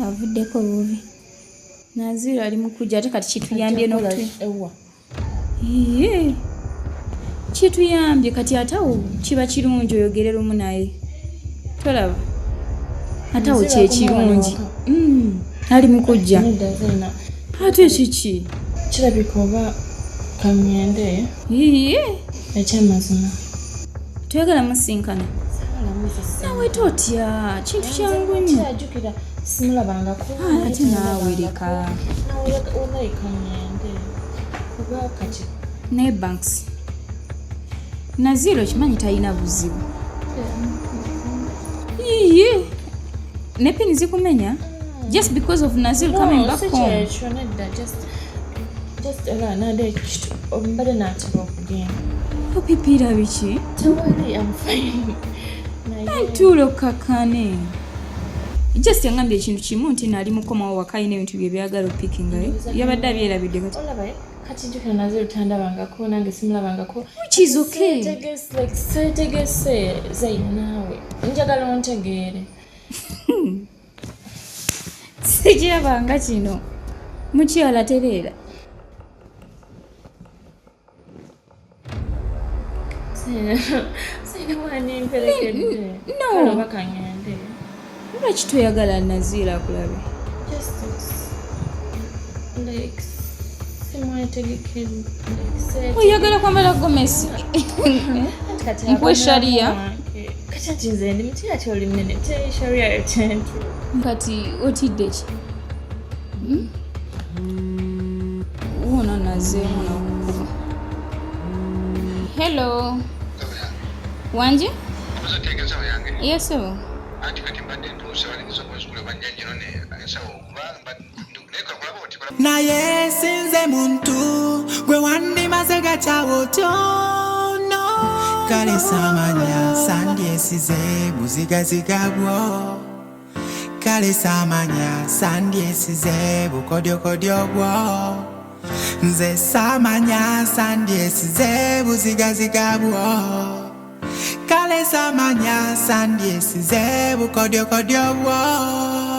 avuddeko bubi. Naziru ali mu kujja ate kati kituyambye iye kituyambye kati atawo kiba kirungi oyogere lumu naye tolaba atawo kyekirungi ali mu kujja ate kiki kirabika oba kamyende iye ekyamazima toyagala musinkana nawe totya kintu kyangu nnyo kirajjukira simulabangako ate naawereka onayi kamyende oba kati naye banks Naziru kimanyi talina buzibu iye ne peni zikumenya just because of Naziru coming back home just nade ombade nataka okugenda opipira biki tewali I'm fine antulo kakane just yangambye ekintu kimu nti nali mukomawo wakayina ebintu bye byagala opikingayo yabadde abyerabidde kati njukira Naziru tandabangako nange simulabangako which is okay setegese Zaina naawe njagala ontegeere sikirabanga kino mukyala tereera Zaina wani mperekedde no bakangende lwaki toyagala Naziru akulabe oyagala kwambala gomesi nkwe sharia kati nze ndi muti ati oli munene te sharia yekintu kati otidde ki wona nazeemu nakukuba hello wanje yeso naye sinze muntu gwe wandimaze gakyawo tono kale samanya sandyesize buzigaziga bwo kale samanya sandyesize bukodyokodyo bwo nze samanya sandyesize buzigaziga bwo kale samanya sandyesize bukodyokodyo bwo